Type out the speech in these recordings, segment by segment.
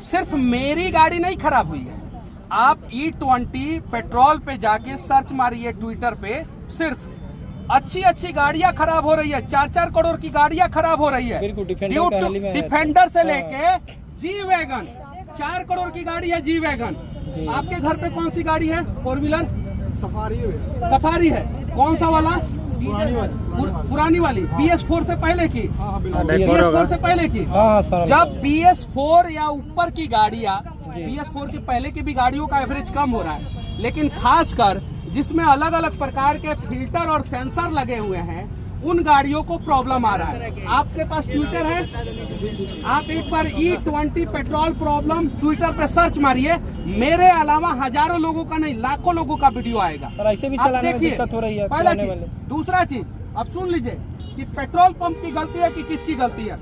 सिर्फ मेरी गाड़ी नहीं खराब हुई है, आप E20 पेट्रोल पे जाके सर्च मारिए ट्विटर पे, सिर्फ अच्छी गाड़ियां खराब हो रही है, 4-4 करोड़ की गाड़ियां खराब हो रही है। डिफेंडर से लेके जी वैगन, 4 करोड़ की गाड़ी है जी वैगन। आपके घर पे कौन सी गाड़ी है? 4 व्हीलर सफारी है। कौन सा वाला? पुरानी वाली BS4 से पहले की, BS4 से पहले की। जब BS4 या ऊपर की गाड़ियां, BS4 के पहले की भी गाड़ियों का एवरेज कम हो रहा है, लेकिन खासकर जिसमें अलग अलग प्रकार के फिल्टर और सेंसर लगे हुए हैं, उन गाड़ियों को प्रॉब्लम आ रहा है। आपके पास ट्विटर है, आप एक बार E20 पेट्रोल प्रॉब्लम ट्विटर पे सर्च मारिए, मेरे अलावा हजारों लोगों का नहीं लाखों लोगों का वीडियो आएगा। सर ऐसे भी चलाने में दिक्कत हो रही है। पहला चीज, दूसरा चीज, अब सुन लीजिए कि पेट्रोल पंप की गलती है कि किसकी गलती है।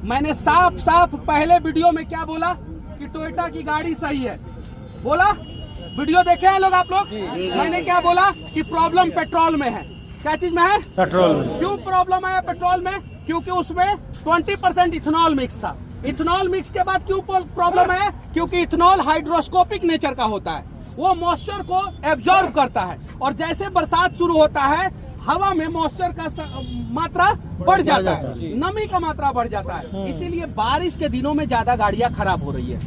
मैंने साफ पहले वीडियो में क्या बोला कि टोयोटा की गाड़ी सही है, बोला। वीडियो देखे हैं लोग, आप लोग? मैंने क्या बोला कि प्रॉब्लम पेट्रोल में है। क्या चीज में है? पेट्रोल में। क्यों प्रॉब्लम है पेट्रोल में? क्योंकि उसमें 20% इथेनॉल मिक्स था। इथेनॉल मिक्स के बाद क्यों प्रॉब्लम है? क्योंकि इथेनॉल हाइड्रोस्कोपिक नेचर का होता है, वो मॉइस्चर को एब्जॉर्ब करता है, और जैसे बरसात शुरू होता है हवा में मॉइस्चर का मात्रा बढ़ जाता है, नमी का मात्रा बढ़ जाता है, इसीलिए बारिश के दिनों में ज्यादा गाड़ियां खराब हो रही है।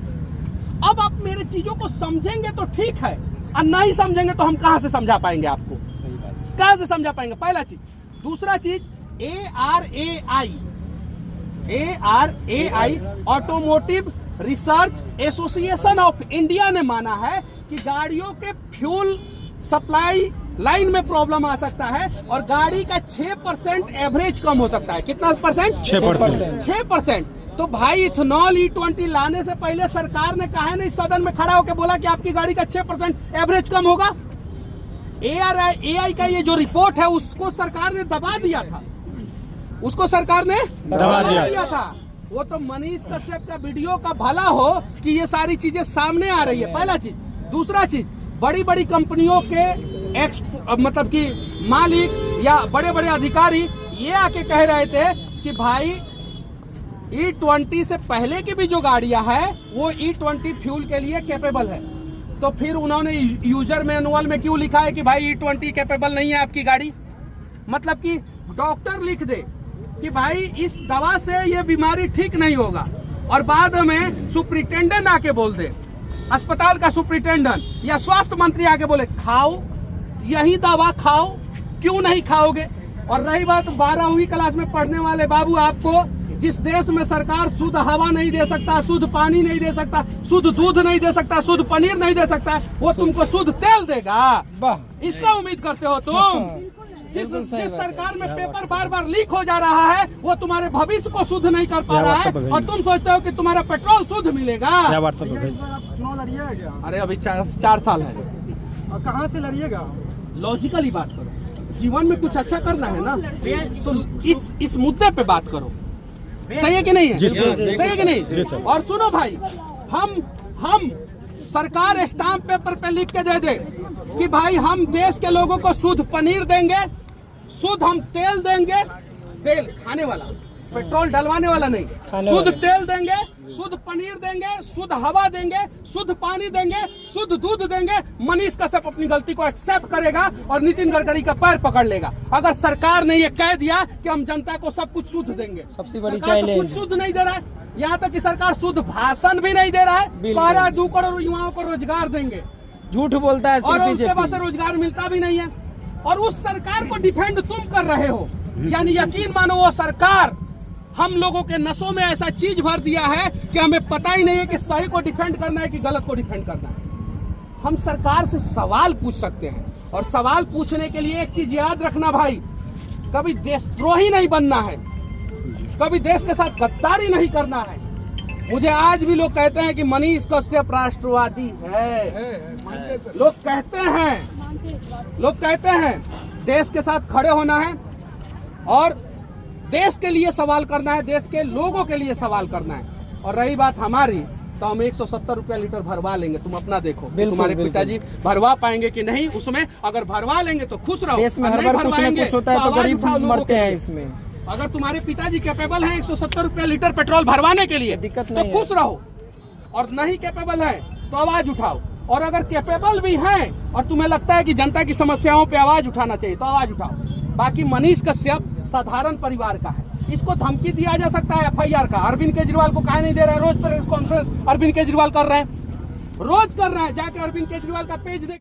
अब आप मेरे चीजों को समझेंगे तो ठीक है, और नहीं समझेंगे तो हम कहां से समझा पाएंगे आपको? कहां से समझा पाएंगे? पहला चीज। दूसरा चीज, ARAI automotive research association of India ने माना है कि गाड़ियों के फ्यूल सप्लाई लाइन में प्रॉब्लम आ सकता है, और गाड़ी का 6% एवरेज कम हो सकता है। कितना परसेंट? 6%। तो भाई इथेनॉल E20 लाने से पहले सरकार ने कहा नहीं सदन में खड़ा होकर बोला कि आपकी गाड़ी का 6% एवरेज कम होगा? ARAI का ये जो रिपोर्ट है उसको सरकार ने दबा दिया था, उसको सरकार ने दबा दिया था। वो तो मनीष कश्यप का वीडियो का भला हो कि ये सारी चीजें सामने आ रही है, पहला चीज। दूसरा चीज, बड़ी कंपनियों के मतलब कि मालिक या बड़े अधिकारी ये आके कह रहे थे कि भाई E20 से पहले की भी जो गाड़ियां है वो E20 फ्यूल के लिए कैपेबल है। तो फिर उन्होंने यूजर मैनुअल में क्यों लिखा है कि भाई E20 कैपेबल नहीं है आपकी गाड़ी? मतलब कि डॉक्टर लिख दे कि भाई इस दवा से ये बीमारी ठीक नहीं होगा, और बाद में सुप्रिंटेंडेंट आके बोल दे, अस्पताल का सुप्रिंटेंडेंट या स्वास्थ्य मंत्री आके बोले खाओ, यही दवा खाओ, क्यों नहीं खाओगे? और रही बात 12वीं क्लास में पढ़ने वाले बाबू, आपको जिस देश में सरकार शुद्ध हवा नहीं दे सकता, शुद्ध पानी नहीं दे सकता, शुद्ध दूध नहीं दे सकता, शुद्ध पनीर नहीं दे सकता, वो तुमको शुद्ध तेल देगा? इसका उम्मीद करते हो तुम? जिस सरकार में पेपर बार लीक हो जा रहा है वो तुम्हारे भविष्य को शुद्ध नहीं कर पा रहा है, और तुम सोचते हो कि तुम्हारा पेट्रोल शुद्ध मिलेगा। चुनाव लड़िएगा क्या? अरे अभी 4 साल है। कहाँ से लड़िएगा? लॉजिकली बात करो, जीवन में कुछ अच्छा करना है ना, तो इस मुद्दे पे बात करो। सही है कि नहीं है? सही है कि नहीं? और सुनो भाई, हम सरकार स्टाम्प पेपर पे लिख के दे दे कि भाई हम देश के लोगों को शुद्ध पनीर देंगे, शुद्ध हम तेल देंगे, तेल खाने वाला, पेट्रोल डलवाने वाला नहीं, शुद्ध तेल देंगे, शुद्ध पनीर देंगे, शुद्ध हवा देंगे, शुद्ध पानी देंगे, शुद्ध दूध देंगे। मनीष कश्यप अपनी गलती को एक्सेप्ट करेगा और नितिन गडकरी का पैर पकड़ लेगा। अगर सरकार ने ये कह दिया कि हम जनता को सब कुछ शुद्ध देंगे, सबसे बड़ी तो कुछ शुद्ध नहीं दे रहा है, यहाँ तक कि सरकार शुद्ध भाषण भी नहीं दे रहा है। 2 करोड़ युवाओं को रोजगार देंगे, झूठ बोलता है, और उसके पास से रोजगार मिलता भी नहीं है, और उस सरकार को डिफेंड तुम कर रहे हो। यानी यकीन मानो वो सरकार हम लोगों के नसों में ऐसा चीज भर दिया है कि हमें पता ही नहीं है कि सही को डिफेंड करना है कि गलत को डिफेंड करना है। हम सरकार से सवाल पूछ सकते हैं, और सवाल पूछने के लिए एक चीज याद रखना भाई, कभी देशद्रोही नहीं बनना है, कभी देश के साथ गद्दारी नहीं करना है। मुझे आज भी लोग कहते हैं कि मनीष कश्यप राष्ट्रवादी है, लोग कहते हैं देश के साथ खड़े होना है, और देश के लिए सवाल करना है, देश के लोगों के लिए सवाल करना है। और रही बात हमारी, तो हम 170 रुपया लीटर भरवा लेंगे, तुम अपना देखो तुम्हारे पिताजी भरवा पाएंगे कि नहीं। उसमें अगर भरवा लेंगे तो खुश रहो, देश में हर बार कुछ न कुछ होता है तो गरीब मरते हैं इसमें। अगर तुम्हारे पिताजी कैपेबल हैं 170 रुपया लीटर पेट्रोल भरवाने के लिए, दिक्कत तो खुश रहो। और नहीं कैपेबल है तो आवाज उठाओ, और अगर कैपेबल भी हैं और तुम्हें लगता है कि जनता की समस्याओं पे आवाज उठाना चाहिए तो आवाज उठाओ। बाकी मनीष कश्यप साधारण परिवार का है, इसको धमकी दिया जा सकता है FIR का। अरविंद केजरीवाल को काहे नहीं दे रहे हैं? रोज प्रेस कॉन्फ्रेंस अरविंद केजरीवाल कर रहे हैं, रोज कर रहे हैं, जाके अरविंद केजरीवाल का पेज देख